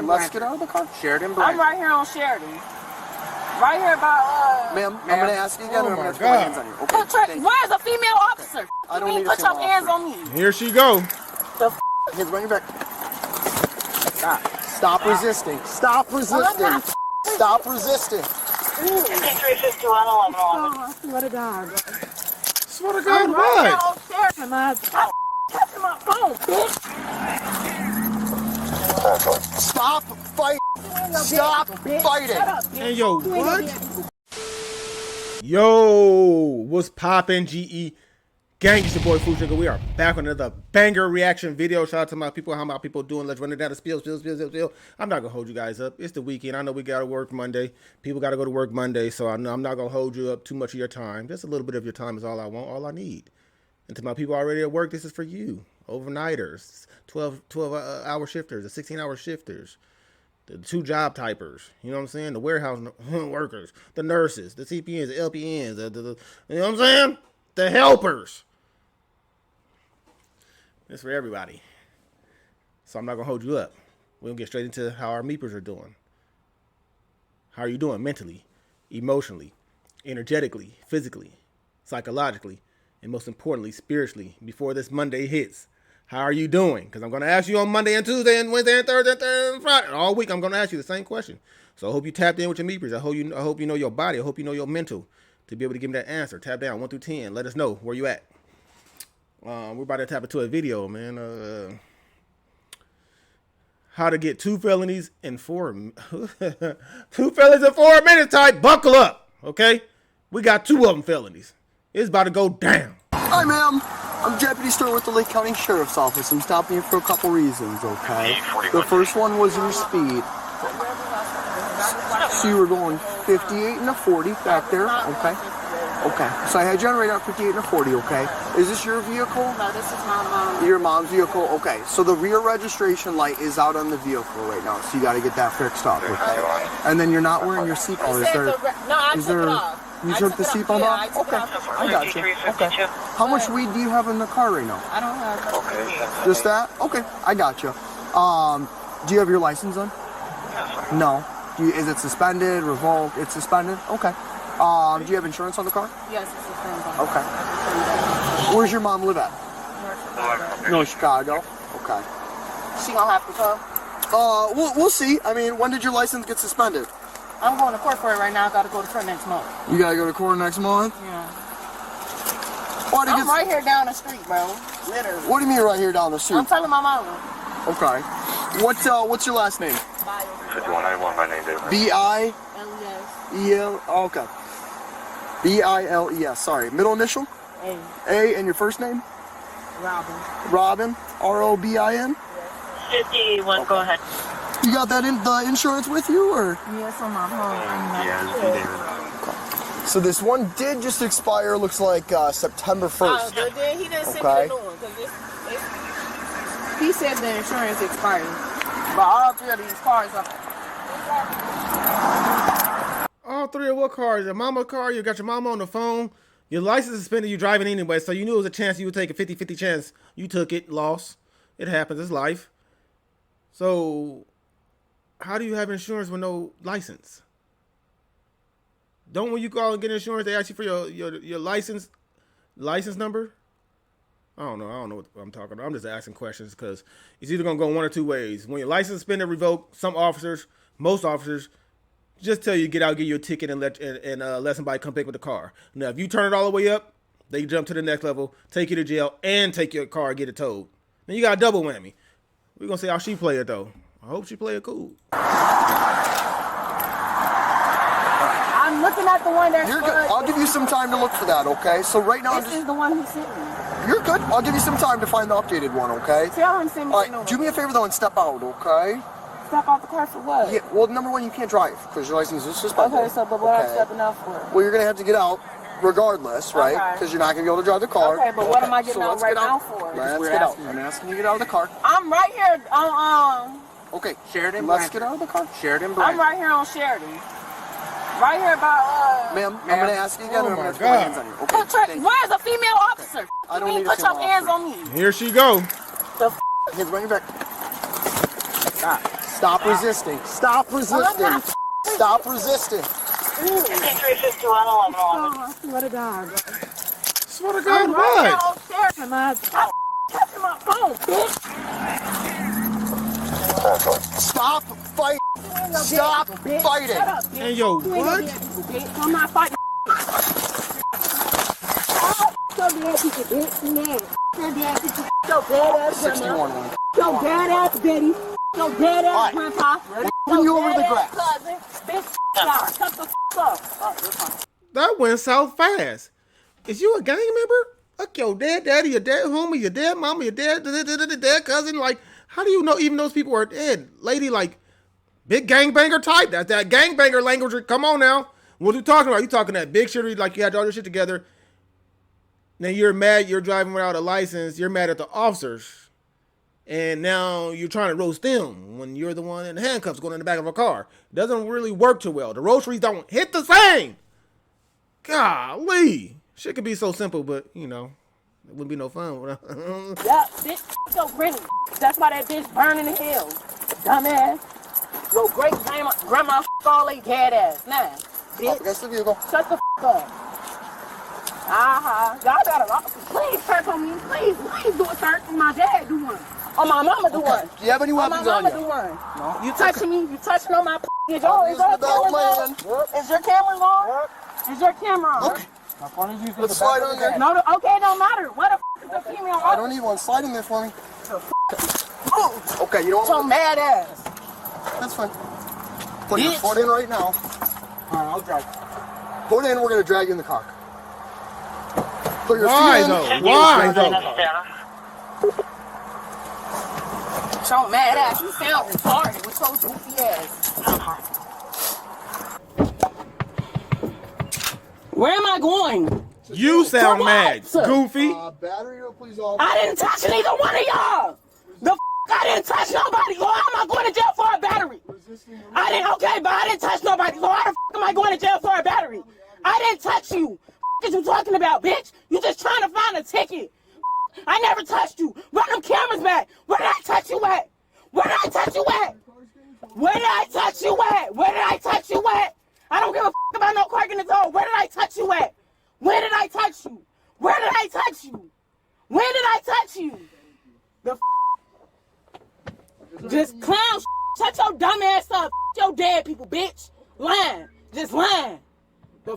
Let's get out of the car. Sheridan. I'm right here on Sheridan. Right here by Ma'am, I'm gonna ask you again. Oh I'm my gonna put my hands on you. Okay. Where's a female officer? Okay. I don't need put a your female hands officer. on me. Here she go. The Hands behind your back. Stop resisting. Stop resisting. Stop resisting. 5351 I swear to God. Swear to God, what? Touching my phone, bitch. Stop fighting. Stop fighting. Hey, yo, what? Yo, what's poppin', GE? Gang, it's your boy Food Sugar. We are back on another banger reaction video. Shout out to my people. How my people doing? Let's run it down the spill. I'm not gonna hold you guys up. It's the weekend. I know we gotta work Monday. People gotta go to work Monday, so I'm not gonna hold you up too much of your time. Just a little bit of your time is all I want, all I need. And to my people already at work, this is for you. Overnighters, 12-hour shifters, the 16-hour shifters, the 2 job typers. You know what I'm saying? The warehouse workers, the nurses, the CPNs, the LPNs, you know what I'm saying? The helpers. It's for everybody. So I'm not going to hold you up. We're going to get straight into how our meepers are doing. How are you doing mentally, emotionally, energetically, physically, psychologically, and most importantly, spiritually, before this Monday hits? How are you doing? Because I'm going to ask you on Monday and Tuesday and Wednesday and Thursday and Friday. All week I'm going to ask you the same question. So I hope you tapped in with your meepers. I hope you know your body. I hope you know your mental to be able to give me that answer. Tap down 1 through 10. Let us know where you at. We're about to tap into a video, man. How to get 2 felonies in 4 2 felonies in 4 minutes type. Buckle up, okay? We got 2 of them felonies. It's about to go down. Hi, ma'am. I'm Deputy Stewart with the Lake County Sheriff's Office. I'm stopping you for a couple reasons, okay? The first one was your speed. So you were going 58 and a 40 back there, okay? Okay, so I had you on radar 58 and a 40, okay? Is this your vehicle? No, this is my mom. Your mom's vehicle? Okay, so the rear registration light is out on the vehicle right now, so you got to get that fixed up, okay? And then you're not wearing your seatbelt. I took it off. You took the seatbelt off? Okay, I got you. Okay. How much weed do you have in the car right now? I don't have Just that? Okay, I got you. Do you have your license on? No. Is it suspended, revoked? It's suspended? Okay. Do you have insurance on the car? Yes, it's suspended. Okay. Where's your mom live at? North Chicago. Okay. She gonna have to come? We'll see. I mean, when did your license get suspended? I'm going to court for it right now. I gotta go to court next month. You gotta go to court next month? Yeah. I'm right here down the street, bro. Literally. What do you mean right here down the street? I'm telling my mama. Okay. What's your last name? 5191, my name is B-I-L-E-S. Okay. B-I-L-E-S. Sorry. Middle initial? A. A, and your first name? Robin. Robin? R-O-B-I-N? 51, go ahead. You got that the insurance with you, or? Yes, on my home. Yeah, So this one did just expire, looks like September 1st. Oh, then he didn't send me the new one, he said the insurance expired. But all 3 of these cars are... All 3 of what cars? Your mama car, you got your mama on the phone, your license is suspended, you driving anyway, so you knew it was a chance you would take a 50-50 chance. You took it, lost. It happens, it's life. So, how do you have insurance with no license? Don't when you call and get insurance, they ask you for your license number? I don't know what I'm talking about. I'm just asking questions because it's either going to go 1 or 2 ways. When your license is suspended, revoked, most officers, just tell you to get out, get you a ticket, and let somebody come pick up the car. Now, if you turn it all the way up, they jump to the next level, take you to jail, and take your car and get it towed. Then you got a double whammy. We're going to see how she play it, though. I hope she play it cool. I'm looking at the one that's... You're good. I'll give you some time to look for that, okay? So right now... This is the one who sent me. You're good. I'll give you some time to find the updated one, okay? Tell him to send me the new one. Do me a favor, though, and step out, okay? Step out the car for what? Yeah, well, number 1, you can't drive because your license is suspended. Okay, so but what I'm stepping out for? Well, you're going to have to get out regardless, right? Because you're not going to be able to drive the car. Okay, but what am I getting out right now for? Let's get out. I'm asking you to get out of the car. I'm right here Okay, Sheridan. let's get out of the car. Sheridan. I'm right here on Sheridan. Right here by Ma'am, I'm going to ask you again. Oh I'm my going to put my hands on you. Okay. Where's a female officer? I don't need a put your female hands officer. on me. Here she go. Hands behind your back. Stop resisting. Stop resisting. Stop resisting. 5351 Oh, I swear to God. Swear to God, what? I'm touching my phone, bitch. Stop fighting. Stop fighting. Shut up, bitch. And yo, You ain't no what? dead people, bitch. I'm not fighting. So dead people, bitch. Man. So dead people. So dead ass grandma. 61 one. So dead ass Betty. So dead ass Alright. grandpa. Bring you over the grass. Cousin. Bitch. Nah, shut the up. That went south fast. Is you a gang member? Like your dead daddy, your dead homie, your dead mama, your dead cousin. Like, how do you know even those people are dead? Lady, like, big gangbanger type. That's that gangbanger language. Come on now. What are you talking about? You talking that big shit, like you had all your shit together. Then you're mad you're driving without a license. You're mad at the officers. And now you're trying to roast them when you're the one in handcuffs going in the back of a car. Doesn't really work too well. The roasteries don't hit the same. Golly. Shit could be so simple, but, you know, it wouldn't be no fun. Yeah, bitch, so grinning. That's why that bitch burning in hell. Dumbass. Your great grandma all they dead ass. Nah, Up bitch. against the vehicle. Shut the up. Y'all got a lot. Please search on me. Please do a search. My dad do one. Or my mama do one. Do you have any Or my weapons on mama do you? one. No. You touching me? You touching on my Is your cameras on? Is your cameras on? Is your camera on? Okay. Let's slide on there. No, okay, it don't matter. What the is the female I don't need one. Slide in there for me. Okay, you don't So want mad ass. That's fine. Put your Bitch. foot in right now. Alright, I'll drive. Put in, we're going to drag you in the car. Put your Why feet in. though? Why though? So mad ass. You sound retarded with your goofy ass. Where am I going? You sound For mad, what? goofy. Battery or please all. I didn't touch neither one of y'all. I didn't touch nobody. So how am I going to jail for a battery? I didn't, okay, but I didn't touch nobody. So how the am I going to jail for a battery? I didn't touch you. What you talking about, bitch? You just trying to find a ticket. I never touched you. Run them cameras back. Where did I touch you at? Where did I touch you at? Where did I touch you at? Where did I touch you at? I don't give a about no cork in the door. Where did I touch you at? Where did I touch you? Where did I touch you? When did I touch you? The just clown shut your dumb ass up. Your dead people, bitch. Lying. Just lying. The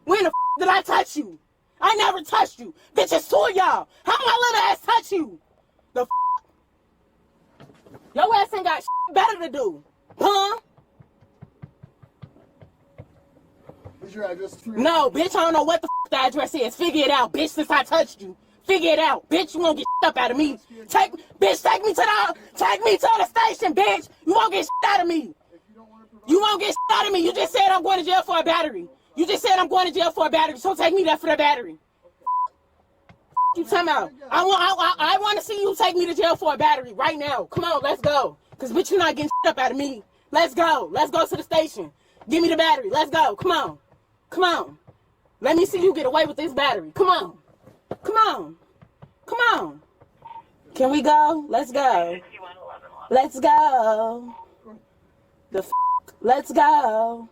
when the did I touch you? I never touched you. Bitch, it's two of y'all. How my little ass touch you? The your ass ain't got better to do. Huh? Is your address 3? No, bitch, I don't know what the address is. Figure it out, bitch, since I touched you. Figure it out. Bitch, you won't get up out of me. Take me to the station, bitch. You won't get out of me. You won't get out of me. You just said I'm going to jail for a battery. You just said I'm going to jail for a battery, so take me there for the battery. You talking about? I want to see you take me to jail for a battery right now. Come on, let's go. Because, bitch, you're not getting up out of me. Let's go. Let's go to the station. Give me the battery. Let's go. Come on. Come on. Let me see you get away with this battery. Come on. Come on. Come on. Can we go? Let's go. Let's go. Let's go.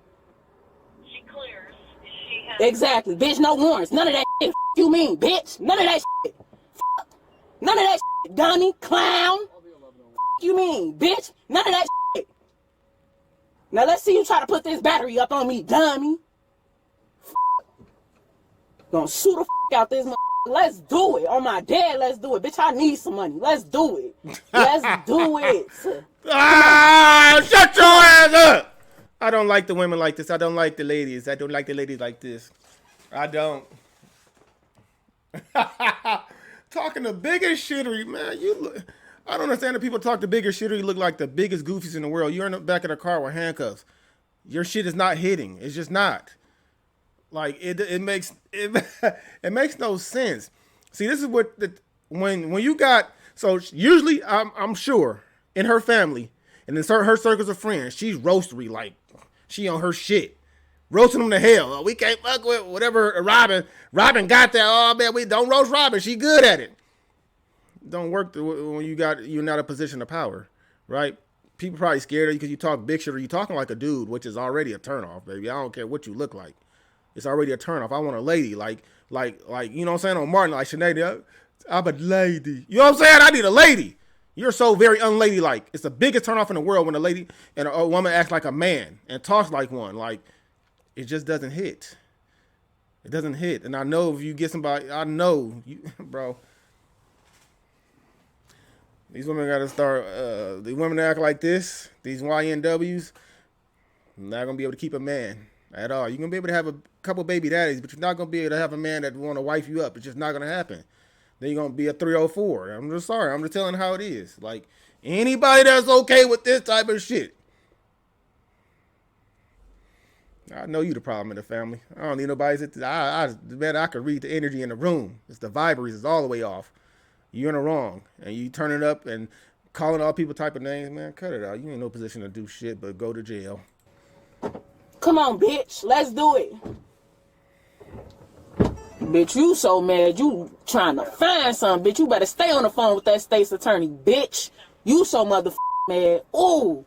She clears. She has Exactly. Bitch, no warrants. None of that shit. You mean, bitch? None of that shit. None of that shit. Dummy. Clown. You mean, bitch? None of that shit. Now let's see you try to put this battery up on me, dummy. Gonna shoot the out this motherfucker. Let's do it. On my dad, let's do it. Bitch, I need some money. Let's do it. Let's do it. Shut your ass up! I don't like the women like this. I don't like the ladies. I don't like the ladies like this. I don't. Talking the biggest shittery, man. I don't understand that people talk the biggest shittery look like the biggest goofies in the world. You're in the back of the car with handcuffs. Your shit is not hitting. It's just not. Like it makes no sense. See, this is what when you got so usually I'm sure in her family and in her circles of friends, she's roastery, like she on her shit, roasting them to hell. Oh, we can't fuck with whatever Robin got that. Oh man, we don't roast Robin. She good at it. Don't work when you're not a position of power, right? people probably scared of you because you talk big shit or you talking like a dude, which is already a turnoff, baby. I don't care what you look like. It's already a turnoff. I want a lady, like you know what I'm saying, on Martin, like Sinead. I'm a lady. You know what I'm saying? I need a lady. You're so very unladylike. It's the biggest turnoff in the world when a lady and a woman acts like a man and talks like one. Like, it just doesn't hit. It doesn't hit. And I know if you get somebody, I know you, bro. These women got to start. The women that act like this, these YNWs, not gonna be able to keep a man at all. You're gonna be able to have a couple baby daddies, but you're not gonna be able to have a man that want to wife you up. It's just not gonna happen. Then you're gonna be a 304. I'm just sorry. I'm just telling how it is. Like, anybody that's okay with this type of shit, I know you the problem in the family. I don't need nobody. I could read the energy in the room. It's the vibries is all the way off. You're in the wrong, and you turn it up and calling all people type of names, man. Cut it out. You ain't no position to do shit but go to jail. Come on, bitch. Let's do it. Bitch, you so mad. You trying to find something. Bitch, you better stay on the phone with that state's attorney, bitch. You so motherfucking mad. Ooh.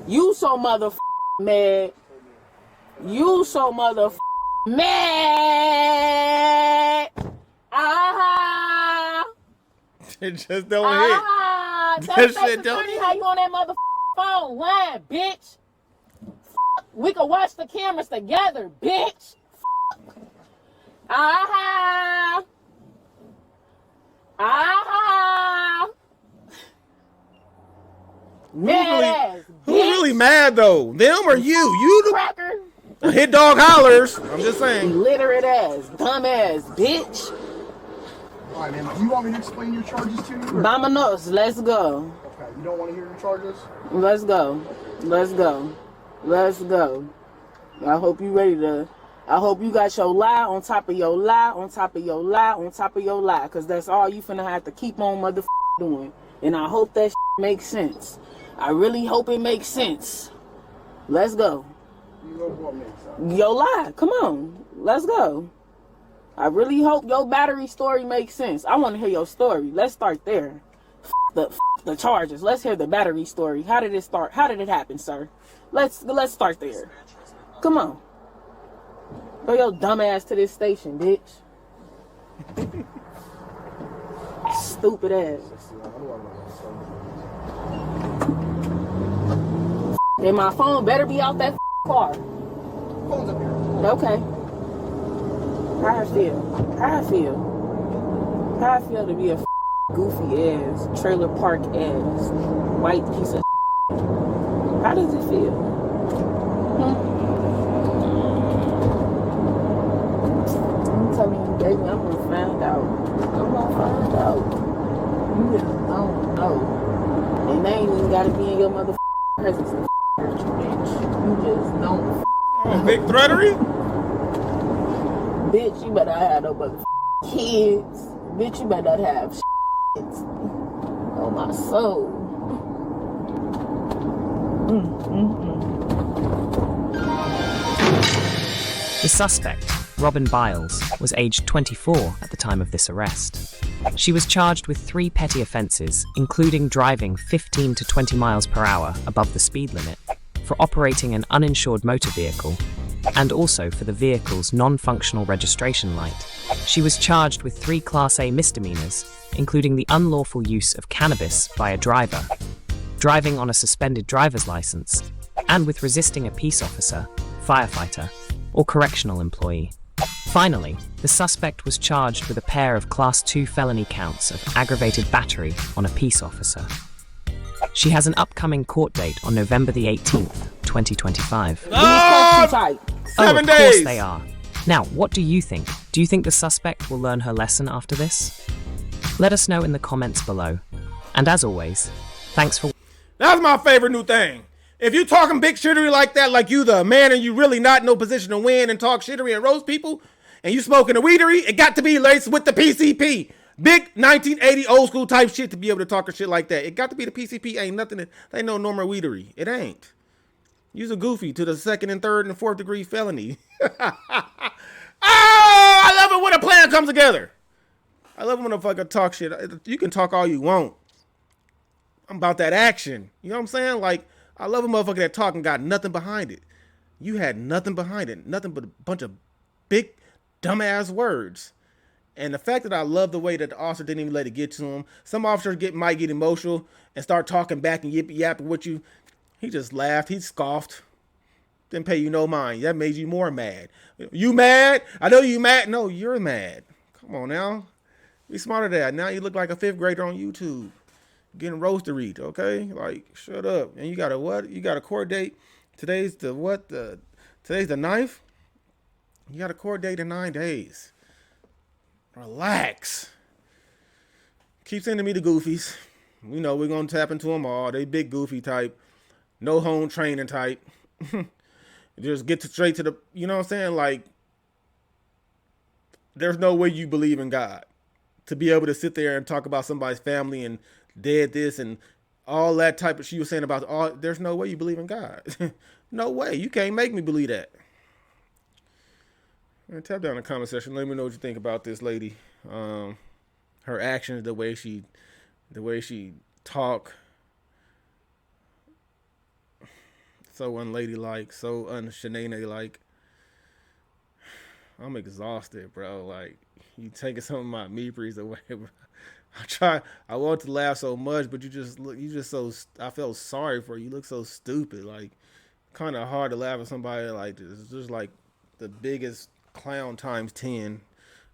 You so motherfucking mad. You so motherfucking mad. Ah. It just don't hit. That shit don't hit. How you on that motherfucking phone? Line, bitch. We can watch the cameras together, bitch. Aha! Aha! Mad Who's really mad though? Them or you? You the cracker. hit dog hollers. I'm just saying. Illiterate ass, dumb ass, bitch. All right, man. Do you want me to explain your charges to you? Vámonos, let's go. Okay. You don't want to hear your charges? Let's go. Let's go. Let's go. I hope you ready to. I hope you got your lie on top of your lie, on top of your lie, on top of your lie. Because that's all you finna have to keep on doing. And I hope that makes sense. I really hope it makes sense. Let's go. You know what makes sense? Your lie. Come on. Let's go. I really hope your battery story makes sense. I want to hear your story. Let's start there. The charges. Let's hear the battery story. How did it start? How did it happen, sir? Let's start there. Come on. Go your dumb ass to this station, bitch. Stupid ass. And my phone better be out that car. Phone's up here. Okay. How I feel? How I feel? How I feel to be a goofy ass, trailer park ass, white piece of How does it feel? I'm telling you, baby, I'm gonna find out. I'm gonna find out. You just don't know. And they ain't even gotta be in your motherfucking presence and hurt you, bitch. You just don't. Big threatery? Bitch, you better not have no motherfucking kids. Bitch, you better not have shit. Oh, my soul. The suspect, Robin Biles, was aged 24 at the time of this arrest. She was charged with 3 petty offences, including driving 15 to 20 miles per hour above the speed limit, for operating an uninsured motor vehicle, and also for the vehicle's non-functional registration light. She was charged with 3 Class A misdemeanors, including the unlawful use of cannabis by a driver, driving on a suspended driver's license, and with resisting a peace officer, firefighter, or correctional employee. Finally, the suspect was charged with a pair of Class 2 felony counts of aggravated battery on a peace officer. She has an upcoming court date on November the 18th, 2025. Oh, 7 days. Of course they are. Now, what do you think? Do you think the suspect will learn her lesson after this? Let us know in the comments below. And as always, thanks for... That's my favorite new thing. If you talking big shittery like that, like you the man and you really not in no position to win and talk shittery and roast people, and you smoking a weedery, it got to be laced with the PCP. Big 1980 old school type shit to be able to talk a shit like that. It got to be the PCP. Ain't nothing. Ain't no normal weedery. It ain't. You's a goofy to the 2nd and 3rd and 4th degree felony. Oh, I love it when a plan comes together. I love it when a fucker talk shit. You can talk all you want. I'm about that action. You know what I'm saying? Like, I love a motherfucker that talk and got nothing behind it. You had nothing behind it. Nothing but a bunch of big, dumbass words. And the fact that I love the way that the officer didn't even let it get to him. Some officers might get emotional and start talking back and yapping with you. He just laughed. He scoffed. Didn't pay you no mind. That made you more mad. You mad? I know you mad. No, you're mad. Come on now. Be smarter than that. Now you look like a 5th grader on YouTube. Getting roastery, okay? Like, shut up. And you got a what? You got a court date. Today's the what? Today's the 9th. You got a court date in 9 days. Relax. Keep sending me the goofies. We know we're going to tap into them all. They big goofy type. No home training type. Just get straight to the, you know what I'm saying? Like, there's no way you believe in God. To be able to sit there and talk about somebody's family and dead this and all that type of shit you were saying about all, there's no way you believe in God. No way. You can't make me believe that. And tap down in the comment section. Let me know what you think about this lady. Her actions, the way she talk. So unladylike, so unshenane-like. I'm exhausted, bro. Like, you taking some of my memories away, bro. I want to laugh so much, but you just so, I felt sorry for you. You look so stupid. Like, kind of hard to laugh at somebody like this. It's just like the biggest clown times 10.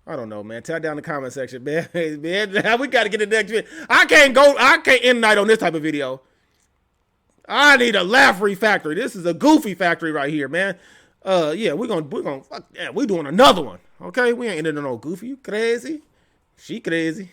I don't know, man. Tap down in the comment section, man. Man, we got to get the next video. I can't end the night on this type of video. I need a laughery factory. This is a goofy factory right here, man. Yeah, we're gonna fuck yeah, we doing another one. Okay, we ain't into no goofy. You crazy? She crazy.